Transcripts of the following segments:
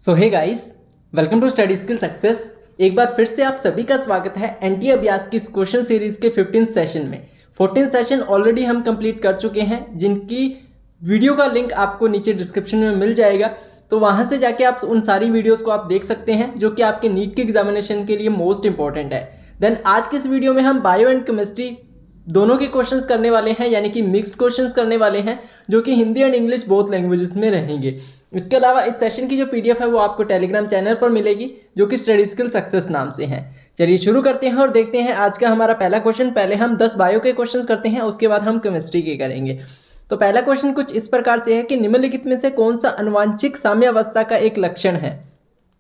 So hey guys, welcome to study skill success. एक बार फिर से आप सभी का स्वागत है एनटी अभ्यास की इस क्वेश्चन सीरीज के 15th सेशन में। 14th सेशन ऑलरेडी हम कंप्लीट कर चुके हैं, जिनकी वीडियो का लिंक आपको नीचे डिस्क्रिप्शन में मिल जाएगा। तो वहां से जाके आप उन सारी वीडियोस को आप देख सकते हैं जो कि आपके नीट के एग्जामिनेशन के लिए मोस्ट इंपॉर्टेंट है। देन आज के इस वीडियो में हम बायो एंड केमिस्ट्री दोनों के क्वेश्चंस करने वाले हैं, यानी कि मिक्स्ड क्वेश्चंस करने वाले हैं, जो कि Hindi and English both languages में रहेंगे। इसके अलावा इस सेशन की जो पीडीएफ है वो आपको टेलीग्राम चैनल पर मिलेगी, जो कि स्टडी स्किल सक्सेस नाम से है। चलिए शुरू करते हैं और देखते हैं आज का हमारा पहला क्वेश्चन। पहले हम 10 बायो के क्वेश्चंस करते हैं, उसके बाद हम केमिस्ट्री के करेंगे। तो पहला क्वेश्चन कुछ इस प्रकार से है कि निम्नलिखित में से कौन सा आनुवांशिक साम्यावस्था का एक लक्षण है?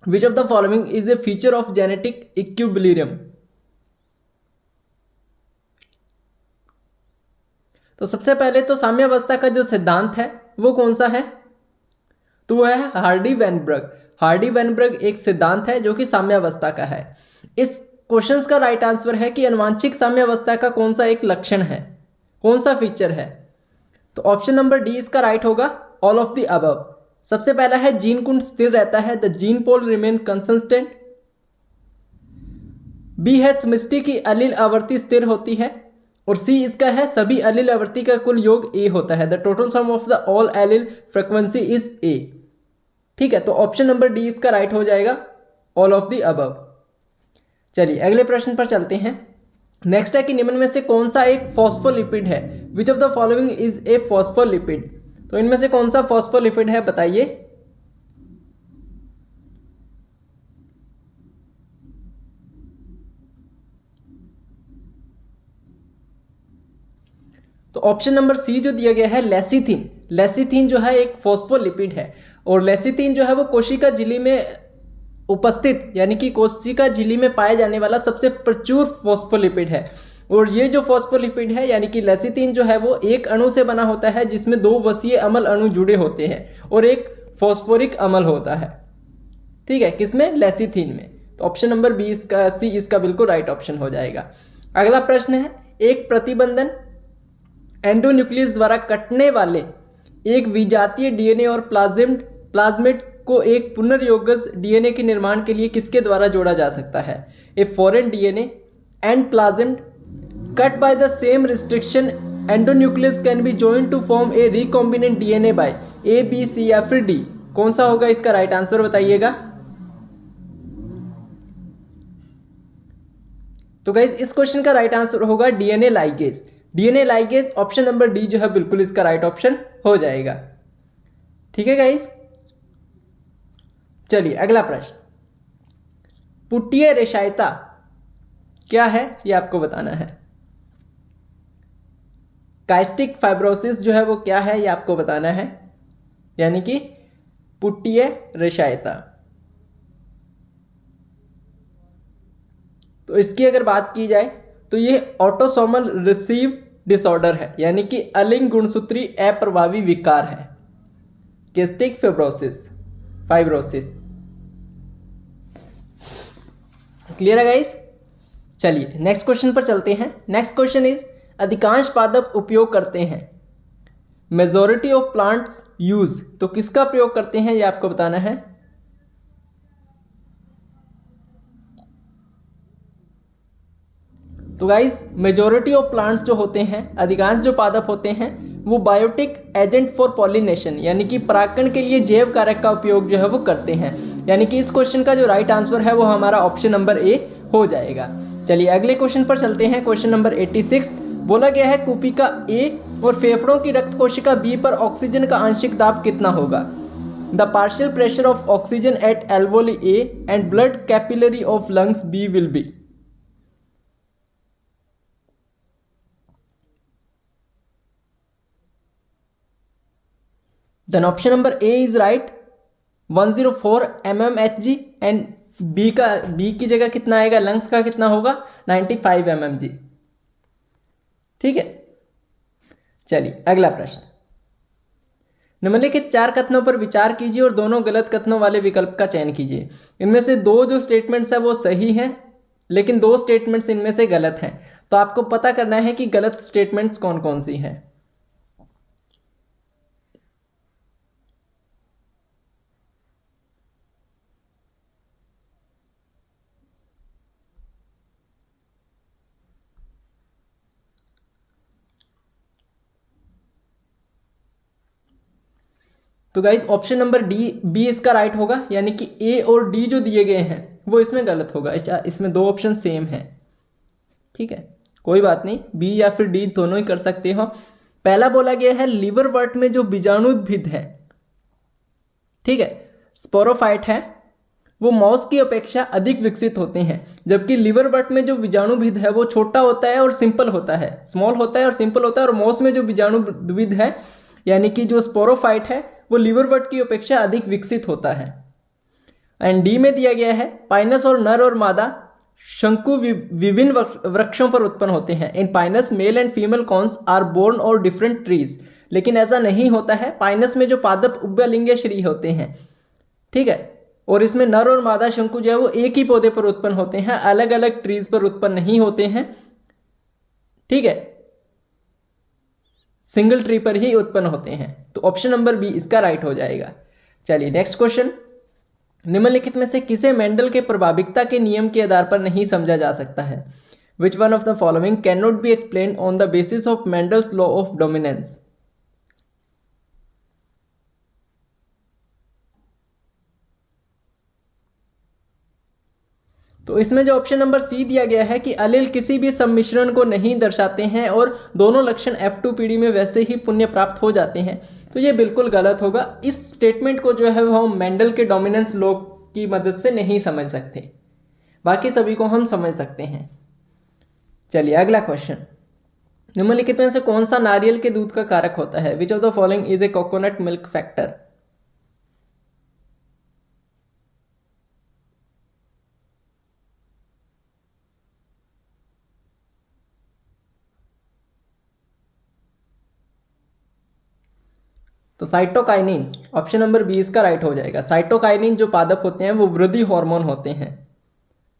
Which of the following is a feature of genetic equilibrium? तो सबसे पहले तो साम्यावस्था का जो सिद्धांत है वो कौन सा है? तो वो है हार्डी-वेनबर्ग। हार्डी-वेनबर्ग एक सिद्धांत है जो कि साम्यावस्था का है। इस क्वेश्चन का राइट आंसर है कि आनुवांशिक साम्यावस्था का कौन सा एक लक्षण है, कौन सा फीचर है? तो ऑप्शन नंबर डी इसका राइट होगा, ऑल ऑफ द अबव। सबसे पहला है जीन कुंड स्थिर रहता है, the gene pool remain consistent. B है समष्टि की अलील आवृत्ति स्थिर होती है। और सी इसका है सभी अलील आवृत्ति का कुल योग ए होता है, the total sum of the all allele frequency is a. ठीक है, तो ऑप्शन नंबर डी इसका राइट हो जाएगा, ऑल ऑफ द अबव। चलिए अगले प्रश्न पर चलते हैं। नेक्स्ट है कि निम्न में से कौन सा एक फॉस्फोलिपिड है? Which of the following is a phospholipid? तो इनमें से कौन सा फॉस्फोलिपिड है, बताइए। तो ऑप्शन नंबर सी जो दिया गया है, लेसिथिन। लेसिथिन जो है एक फॉस्फोलिपिड है, और लेसिथिन जो है वो कोशिका झिल्ली में उपस्थित, यानी कि कोशिका झिल्ली में पाए जाने वाला सबसे प्रचुर फॉस्फोलिपिड है। और ये जो फॉस्फोलिपिड है यानी कि लेसिथिन जो है वो एक अणु से बना होता है, जिसमें 2 वसीय अम्ल अणु जुड़े होते हैं और एक फॉस्फोरिक अम्ल होता है। ठीक है, किसमें? लेसिथिन में। तो ऑप्शन नंबर बी इसका, सी इसका बिल्कुल राइट ऑप्शन हो जाएगा। अगला प्रश्न है, एक प्रतिबंधन एंडोन्यूक्लियस द्वारा कटने वाले एक विजातीय डीएनए और प्लाज्मिड को एक पुनर्योगज डीएनए के निर्माण के लिए किसके द्वारा जोड़ा जा सकता है? A foreign DNA and plasmid cut by the same restriction endonuclease can be joined to form a recombinant DNA by A, B, C या फिर डी। कौन सा होगा इसका राइट आंसर, बताइएगा। तो गाइज इस क्वेश्चन का राइट आंसर होगा DNA ligase. DNA ligase, option number D जो है बिल्कुल इसका राइट ऑप्शन हो जाएगा। ठीक है गाइज, चलिए अगला प्रश्न। पुटीय रेशायता क्या है, ये आपको बताना है। काइस्टिक फाइब्रोसिस जो है वो क्या है, ये आपको बताना है, यानी कि पुटीय रेशायता। तो इसकी अगर बात की जाए तो ये ऑटोसोमल रिसीव डिसऑर्डर है, यानी कि अलिंग गुणसूत्री अप्रभावी विकार है, काइस्टिक फाइब्रोसिस। क्लियर है गाइस? चलिए नेक्स्ट क्वेश्चन पर चलते हैं। नेक्स्ट क्वेश्चन इज, अधिकांश पादप उपयोग करते हैं, मेजॉरिटी ऑफ प्लांट्स यूज। तो किसका प्रयोग करते हैं, ये आपको बताना है। तो गाइस मेजॉरिटी ऑफ प्लांट्स जो होते हैं, अधिकांश जो पादप होते हैं, वो बायोटिक एजेंट फॉर पॉलिनेशन, यानी कि परागण के लिए जैव कारक का उपयोग जो है वो करते हैं। यानी कि इस क्वेश्चन का जो राइट आंसर है वो हमारा ऑप्शन नंबर ए हो जाएगा। चलिए अगले क्वेश्चन पर चलते हैं। क्वेश्चन नंबर 86 बोला गया है, कुपिका ए और फेफड़ों की रक्त कोशिका बी पर ऑक्सीजन का आंशिक दाब कितना होगा? The partial pressure of oxygen at alveoli A and blood capillary of lungs B will be. Then option number A is right, 104 mmHg and B की जगह कितना आएगा, लंग्स का कितना होगा, 95 mmg। ठीक है, चलिए अगला प्रश्न। निम्नलिखित 4 कथनों पर विचार कीजिए और दोनों गलत कथनों वाले विकल्प का चयन कीजिए। इनमें से 2 जो स्टेटमेंट्स है वो सही हैं, लेकिन 2 स्टेटमेंट्स इनमें से गलत हैं। तो आपको पता करना है कि गलत स्टेटमेंट्स कौन कौन सी हैं। तो guys option number D B इसका राइट होगा, यानी कि ए और डी जो दिए गए हैं वो इसमें गलत होगा। इसमें दो ऑप्शन सेम है, ठीक है, कोई बात नहीं, बी या फिर डी दोनों ही कर सकते हो। पहला बोला गया है लिवरवर्ट में जो बीजाणुद्भिद है, ठीक है, स्पोरोफाइट है, वो मॉस की अपेक्षा अधिक विकसित होते हैं, जबकि लिवरवर्ट में जो बीजाणुभिद है वो छोटा होता है और सिंपल होता है, स्मॉल होता है और सिंपल होता है। और मॉस में जो बीजाणुभिद है यानी कि जो स्पोरोफाइट है वो लिवरवर्ट की अपेक्षा अधिक विकसित होता है। एंड डी में दिया गया है पाइनस और नर और मादा शंकु विभिन्न वृक्षों पर उत्पन्न होते हैं। In Pinus male and female cones are born और डिफरेंट ट्रीज, लेकिन ऐसा नहीं होता है। पाइनस में जो पादप उभयलिंगीय श्री होते हैं, ठीक है, और इसमें नर और मादा शंकु जो है वो एक ही पौधे पर उत्पन्न होते हैं, अलग अलग ट्रीज पर उत्पन्न नहीं होते हैं, ठीक है, सिंगल ट्री पर ही उत्पन्न होते हैं। तो ऑप्शन नंबर बी इसका राइट हो जाएगा। चलिए नेक्स्ट क्वेश्चन, निम्नलिखित में से किसे मेंडल के प्रभाविकता के नियम के आधार पर नहीं समझा जा सकता है? Which one of the following can not be explain on the basis of Mendel's law of dominance? तो इसमें जो ऑप्शन नंबर सी दिया गया है कि अलील किसी भी सम्मिश्रण को नहीं दर्शाते हैं और दोनों लक्षण F2 पीढ़ी में वैसे ही पुण्य प्राप्त हो जाते हैं, तो ये बिल्कुल गलत होगा। इस स्टेटमेंट को जो है वो हम मेंडल के डोमिनेंस लॉ की मदद से नहीं समझ सकते, बाकी सभी को हम समझ सकते हैं। चलिए अगला क्वेश्चन, निम्नलिखित में से कौन सा नारियल के दूध का कारक होता है? Which of the following is a coconut milk factor? तो साइटोकाइनिन, ऑप्शन नंबर बी इसका राइट हो जाएगा। साइटोकाइनिन जो पादप होते हैं वो वृद्धि हार्मोन होते हैं,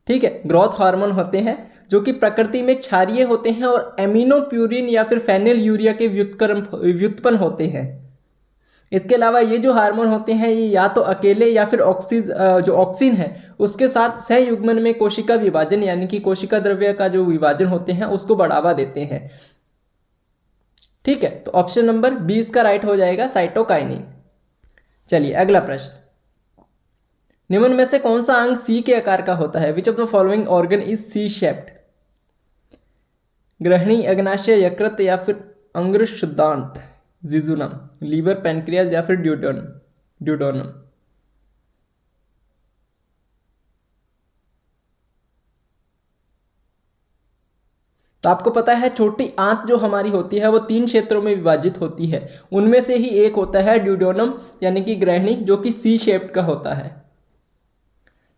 ठीक है, ग्रोथ हार्मोन होते हैं, जो कि प्रकृति में क्षारीय होते हैं और एमिनो प्यूरिन या फिर फेनिल यूरिया के व्युत्पन्न होते हैं। इसके अलावा ये जो हार्मोन होते हैं ये या तो अकेले या फिर जो ऑक्सिन है उसके साथ सहयुग्मन में कोशिका विभाजन यानी कि कोशिका द्रव्य का जो विभाजन होते हैं उसको बढ़ावा देते हैं, ठीक है। तो ऑप्शन नंबर 20 का राइट हो जाएगा, साइटोकाइनिन। चलिए अगला प्रश्न, निम्न में से कौन सा अंग सी के आकार का होता है? Which of the following organ is C shaped? ग्रहणी, अग्नाशय, यकृत या फिर अंग्र शुद्धांत, जिजुनम, लीवर, पैनक्रियाज या फिर ड्यूडोनम? तो आपको पता है छोटी आंत जो हमारी होती है वो 3 क्षेत्रों में विभाजित होती है, उनमें से ही एक होता है ड्यूडोनम यानी कि ग्रहणी, जो कि सी शेप्ड का होता है,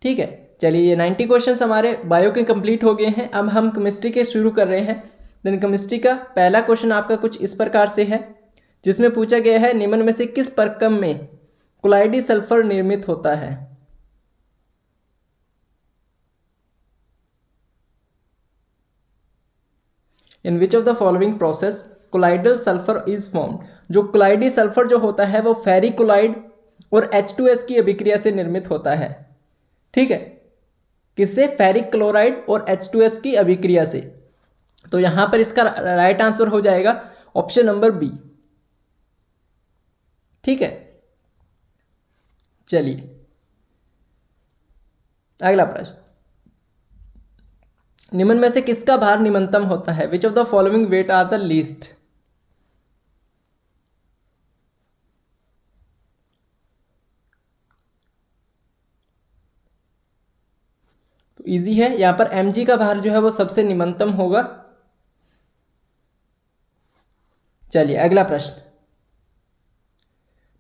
ठीक है। चलिए ये 90 क्वेश्चंस हमारे बायो के कंप्लीट हो गए हैं। अब हम केमिस्ट्री के शुरू कर रहे हैं। देन केमिस्ट्री का पहला क्वेश्चन आपका कुछ इस प्रकार से है, जिसमें पूछा गया है निम्न में से किस प्रक्रम में कोलाइडी सल्फर निर्मित होता है? In which of the following process colloidal sulphur is formed? जो कोलाइडी सल्फर जो होता है वो फेरिक क्लोराइड और H2S की अभिक्रिया से निर्मित होता है, ठीक है, किससे? फेरिक क्लोराइड और H2S की अभिक्रिया से। तो यहां पर इसका राइट आंसर हो जाएगा ऑप्शन नंबर बी, ठीक है। चलिए अगला प्रश्न, निम्न में से किसका भार निम्नतम होता है? Which of the following weight are the least? तो इजी है, यहां पर mg का भार जो है वो सबसे निम्नतम होगा। चलिए अगला प्रश्न,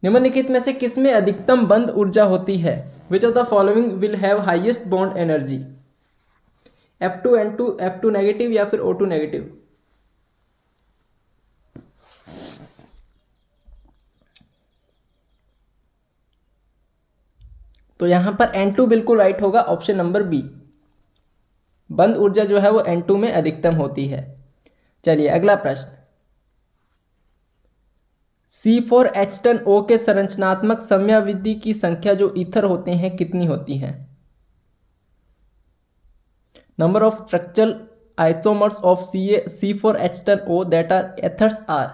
निम्नलिखित में से किसमें अधिकतम बंध ऊर्जा होती है? Which of the following will have highest bond energy? F2, N2, F2 negative या फिर O2 नेगेटिव? तो यहां पर N2 बिल्कुल राइट होगा, ऑप्शन नंबर बी। बंध ऊर्जा जो है वो N2 में अधिकतम होती है। चलिए अगला प्रश्न, C4H10O के संरचनात्मक समयावधि की संख्या जो ईथर होते हैं कितनी होती है? Number of structural isomers of C4H10O that are ethers are?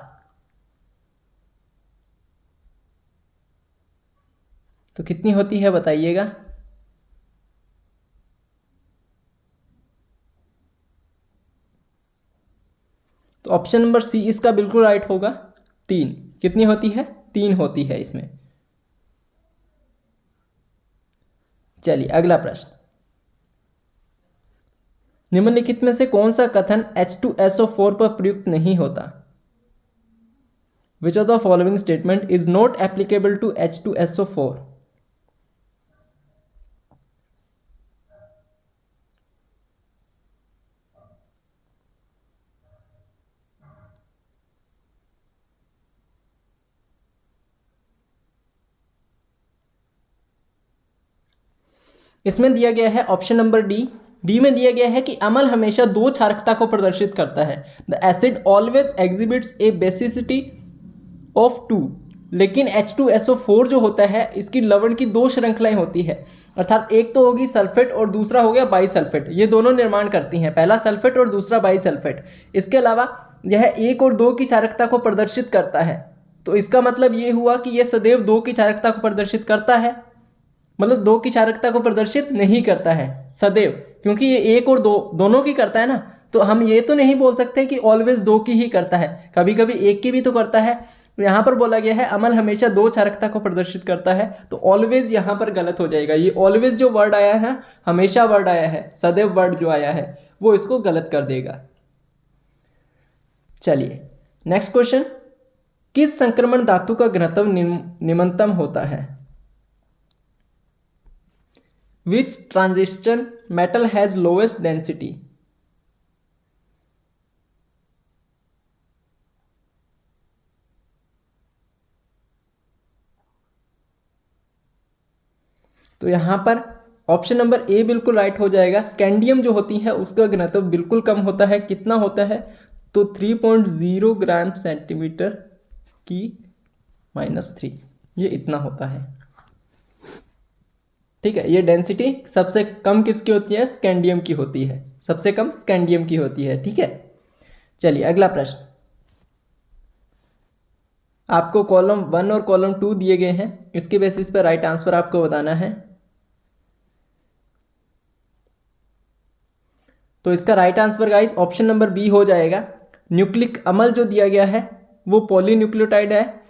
तो कितनी होती है बताइएगा। तो ऑप्शन नंबर सी इसका बिल्कुल राइट होगा, 3। कितनी होती है? 3 होती है इसमें। चलिए अगला प्रश्न, निम्नलिखित में से कौन सा कथन H2SO4 पर प्रयुक्त नहीं होता? Which of the following statement is not applicable to H2SO4? इसमें दिया गया है ऑप्शन नंबर डी में दिया गया है कि अम्ल हमेशा दो क्षारकता को प्रदर्शित करता है। The acid always exhibits A basicity of 2। लेकिन H2SO4 जो होता है इसकी लवण की दो श्रृंखलाएं होती है, अर्थात एक तो होगी सल्फेट और दूसरा हो गया बाईसल्फेट। ये दोनों निर्माण करती हैं, पहला सल्फेट और दूसरा बाईसल्फेट। इसके अलावा यह 1 और 2 की क्षारकता को प्रदर्शित करता है। तो इसका मतलब ये हुआ कि यह सदैव 2 की क्षारकता को प्रदर्शित करता है, मतलब 2 की क्षारकता को प्रदर्शित नहीं करता है सदैव, क्योंकि ये 1 और 2 दोनों की करता है ना। तो हम ये तो नहीं बोल सकते कि ऑलवेज 2 की ही करता है, कभी कभी 1 की भी तो करता है। यहाँ पर बोला गया है अम्ल हमेशा 2 क्षारकता को प्रदर्शित करता है, तो ऑलवेज यहाँ पर गलत हो जाएगा। ये ऑलवेज जो वर्ड आया है, हमेशा वर्ड आया है, सदैव वर्ड जो आया है वो इसको गलत कर देगा। चलिए नेक्स्ट क्वेश्चन, किस संक्रमण धातु का घनत्व निम्नतम होता है? Which transition metal has lowest density? तो यहां पर ऑप्शन नंबर ए बिल्कुल राइट हो जाएगा। स्कैंडियम जो होती है उसका घनत्व बिल्कुल कम होता है। कितना होता है? तो 3.0 ग्राम सेंटीमीटर की -3, ये इतना होता है। ठीक है, ये डेंसिटी सबसे कम किसकी होती है? स्कैंडियम की होती है, सबसे कम स्कैंडियम की होती है। ठीक है, चलिए अगला प्रश्न, आपको कॉलम 1 और कॉलम 2 दिए गए हैं, इसके बेसिस पर राइट आंसर आपको बताना है। तो इसका right answer guys option number B हो जाएगा। न्यूक्लिक अम्ल जो दिया गया है वो पॉलीन्यूक्लियोटाइड है।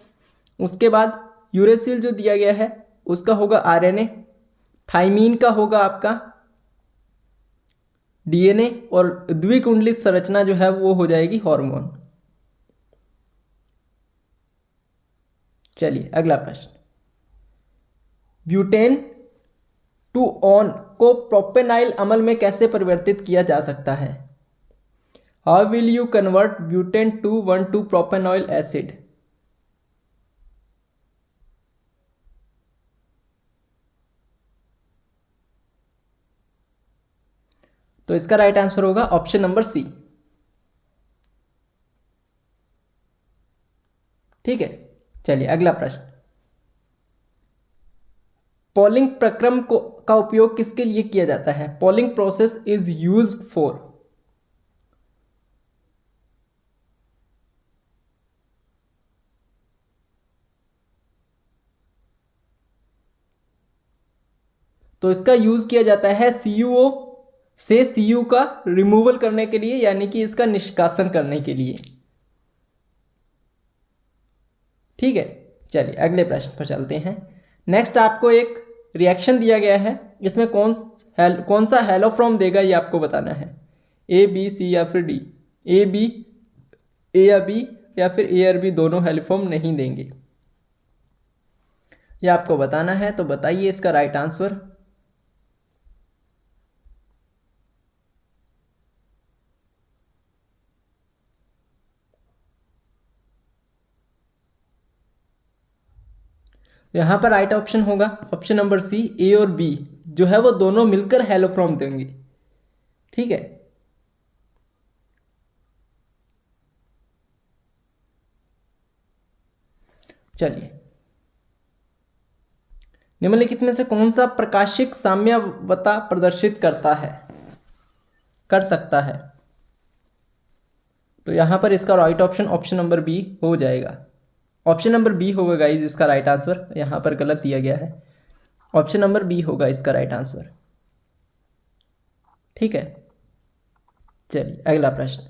उसके बाद यूरेसिल जो दिया गया है उसका होगा आरएनए, थाइमीन का होगा आपका डीएनए, और द्विकुंडलित संरचना जो है वो हो जाएगी हार्मोन। चलिए अगला प्रश्न, ब्यूटेन टू ऑन को प्रोपेनाइल अम्ल में कैसे परिवर्तित किया जा सकता है? How will you convert butane to 1,2 propenoyl acid? तो इसका राइट आंसर होगा ऑप्शन नंबर सी। ठीक है, चलिए अगला प्रश्न, पॉलिंग प्रक्रम का उपयोग किसके लिए किया जाता है? Polling process is used for. तो इसका यूज किया जाता है CuO से Cu का रिमूवल करने के लिए, यानी कि इसका निष्कासन करने के लिए। ठीक है, चलिए अगले प्रश्न पर चलते हैं। नेक्स्ट आपको एक रिएक्शन दिया गया है, इसमें कौन सा हेलोफ्रॉम देगा ये आपको बताना है। A B C या फिर D। A या B या फिर A और B दोनों हेलोफ्रॉम नहीं देंगे, ये आपको बताना है। तो बताइए इसका राइट आंसर। यहाँ पर राइट ऑप्शन होगा ऑप्शन नंबर सी, ए और बी जो है वो दोनों मिलकर हेलोफ्रॉम देंगे। ठीक है, चलिए निम्नलिखित में से कौन सा प्रकाशिक साम्यावता प्रदर्शित कर सकता है? तो यहां पर इसका right option option number B हो जाएगा। ऑप्शन नंबर बी होगा गाइज इसका राइट आंसर, यहां पर गलत दिया गया है। ऑप्शन नंबर बी होगा इसका राइट आंसर। ठीक है, चलिए अगला प्रश्न।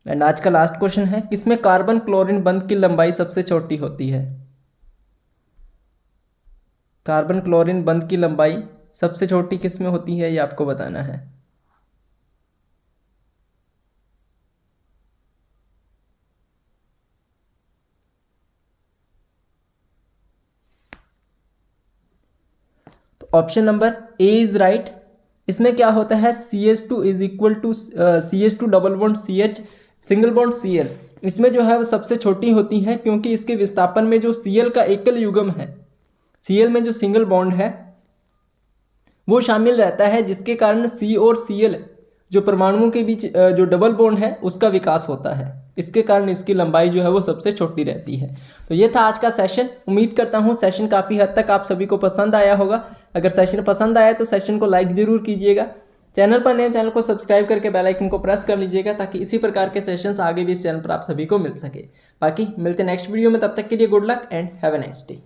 एंड आज का लास्ट क्वेश्चन है, किसमें कार्बन क्लोरीन बंध की लंबाई सबसे छोटी होती है? कार्बन क्लोरीन बंध की लंबाई सबसे छोटी किसमें होती है, ये आपको बताना है। तो option number A is right. इसमें क्या होता है, CH2 is equal to CH2 double bond CH single bond Cl। इसमें जो है वो सबसे छोटी होती है, क्योंकि इसके विस्थापन में जो Cl का एकल युग्म है, Cl में जो सिंगल बॉन्ड है वो शामिल रहता है, जिसके कारण C और Cl जो परमाणुओं के बीच जो डबल बॉन्ड है उसका विकास होता है। इसके कारण इसकी लंबाई जो है वो सबसे छोटी रहती है। तो ये था आज का सेशन। उम्मीद करता हूँ सेशन काफ़ी हद तक आप सभी को पसंद आया होगा। अगर सेशन पसंद आया तो सेशन को लाइक ज़रूर कीजिएगा। चैनल पर नए, चैनल को सब्सक्राइब करके बेल आइकन को प्रेस कर लीजिएगा, ताकि इसी प्रकार के सेशंस आगे भी इस चैनल पर आप सभी को मिल सके। बाकी मिलते हैं नेक्स्ट वीडियो में, तब तक के लिए good luck and have a nice day.